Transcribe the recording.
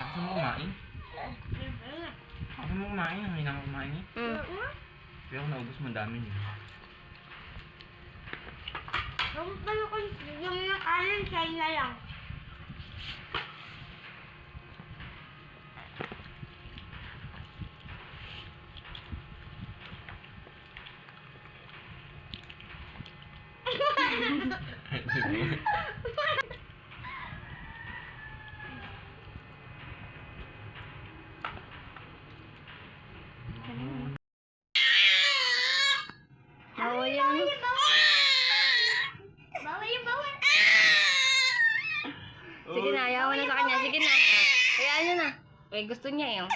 Lakas mo kumain. Lakas mo kumain. Ang hinang kumain eh. Pero naubos mo dami niyo. Yung kanin siya na lang. Bawal yan. Bawal yung bawal. Sige na, ayaw na sa kanya. Sige na. Hayaan nyo na. Eh, gusto niya eh.